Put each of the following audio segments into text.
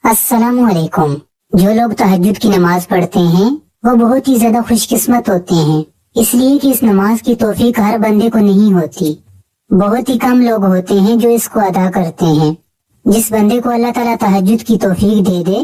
السلام علیکم۔ جو لوگ تہجد کی نماز پڑھتے ہیں وہ بہت ہی زیادہ خوش قسمت ہوتے ہیں، اس لیے کہ اس نماز کی توفیق ہر بندے کو نہیں ہوتی۔ بہت ہی کم لوگ ہوتے ہیں جو اس کو ادا کرتے ہیں۔ جس بندے کو اللہ تعالیٰ تہجد کی توفیق دے دے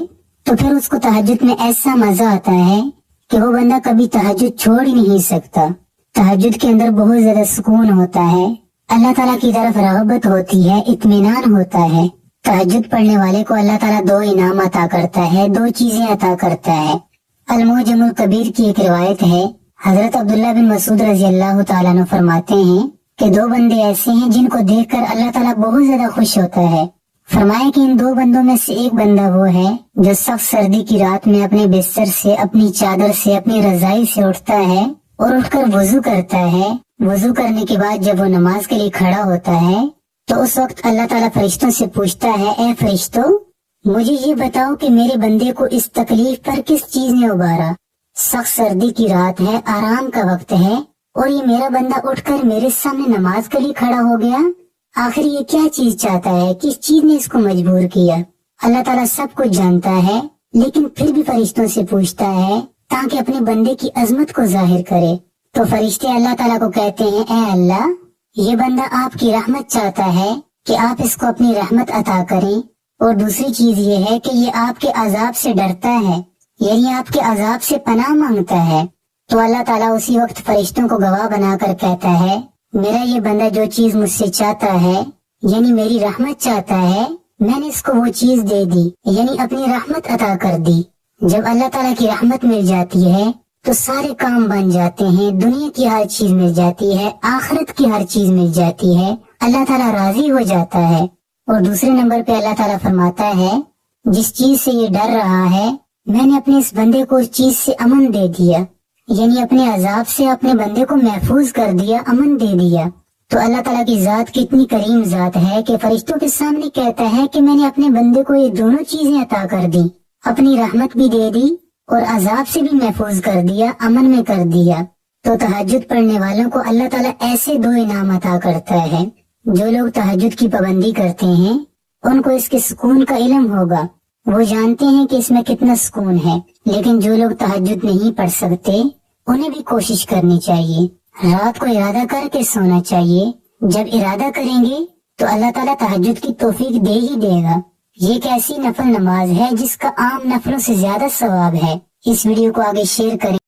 تو پھر اس کو تہجد میں ایسا مزہ آتا ہے کہ وہ بندہ کبھی تہجد چھوڑ ہی نہیں سکتا۔ تہجد کے اندر بہت زیادہ سکون ہوتا ہے، اللہ تعالیٰ کی طرف رغبت ہوتی ہے، اطمینان ہوتا ہے۔ تہجد پڑھنے والے کو اللہ تعالیٰ دو انعام عطا کرتا ہے، دو چیزیں عطا کرتا ہے۔ المعجم الکبیر کی ایک روایت ہے، حضرت عبداللہ بن مسعود رضی اللہ تعالیٰ عنہ فرماتے ہیں کہ دو بندے ایسے ہیں جن کو دیکھ کر اللہ تعالیٰ بہت زیادہ خوش ہوتا ہے۔ فرمایا کہ ان دو بندوں میں سے ایک بندہ وہ ہے جو سخت سردی کی رات میں اپنے بستر سے، اپنی چادر سے، اپنی رضائی سے اٹھتا ہے اور اٹھ کر وضو کرتا ہے۔ وضو کرنے کے بعد جب وہ نماز کے لیے کھڑا ہوتا ہے تو اس وقت اللہ تعالیٰ فرشتوں سے پوچھتا ہے، اے فرشتوں، مجھے یہ بتاؤ کہ میرے بندے کو اس تکلیف پر کس چیز نے ابھارا؟ سخت سردی کی رات ہے، آرام کا وقت ہے، اور یہ میرا بندہ اٹھ کر میرے سامنے نماز کے لیے کھڑا ہو گیا۔ آخر یہ کیا چیز چاہتا ہے؟ کس چیز نے اس کو مجبور کیا؟ اللہ تعالیٰ سب کچھ جانتا ہے، لیکن پھر بھی فرشتوں سے پوچھتا ہے تاکہ اپنے بندے کی عظمت کو ظاہر کرے۔ تو فرشتے اللہ تعالیٰ کو کہتے ہیں، اے اللہ، یہ بندہ آپ کی رحمت چاہتا ہے کہ آپ اس کو اپنی رحمت عطا کریں، اور دوسری چیز یہ ہے کہ یہ آپ کے عذاب سے ڈرتا ہے، یعنی آپ کے عذاب سے پناہ مانگتا ہے۔ تو اللہ تعالیٰ اسی وقت فرشتوں کو گواہ بنا کر کہتا ہے، میرا یہ بندہ جو چیز مجھ سے چاہتا ہے، یعنی میری رحمت چاہتا ہے، میں نے اس کو وہ چیز دے دی، یعنی اپنی رحمت عطا کر دی۔ جب اللہ تعالیٰ کی رحمت مل جاتی ہے تو سارے کام بن جاتے ہیں، دنیا کی ہر چیز مل جاتی ہے، آخرت کی ہر چیز مل جاتی ہے، اللہ تعالیٰ راضی ہو جاتا ہے۔ اور دوسرے نمبر پہ اللہ تعالیٰ فرماتا ہے، جس چیز سے یہ ڈر رہا ہے میں نے اپنے اس بندے کو اس چیز سے امن دے دیا، یعنی اپنے عذاب سے اپنے بندے کو محفوظ کر دیا، امن دے دیا۔ تو اللہ تعالیٰ کی ذات کتنی کریم ذات ہے کہ فرشتوں کے سامنے کہتا ہے کہ میں نے اپنے بندے کو یہ دونوں چیزیں عطا کر دی، اپنی رحمت بھی دے دی اور عذاب سے بھی محفوظ کر دیا، امن میں کر دیا۔ تو تہجد پڑھنے والوں کو اللہ تعالیٰ ایسے دو انعام عطا کرتا ہے۔ جو لوگ تہجد کی پابندی کرتے ہیں ان کو اس کے سکون کا علم ہوگا، وہ جانتے ہیں کہ اس میں کتنا سکون ہے۔ لیکن جو لوگ تہجد نہیں پڑھ سکتے انہیں بھی کوشش کرنی چاہیے، رات کو ارادہ کر کے سونا چاہیے۔ جب ارادہ کریں گے تو اللہ تعالیٰ تہجد کی توفیق دے ہی دے گا۔ یہ ایک ایسی نفل نماز ہے جس کا عام نفلوں سے زیادہ ثواب ہے۔ اس ویڈیو کو آگے شیئر کریں۔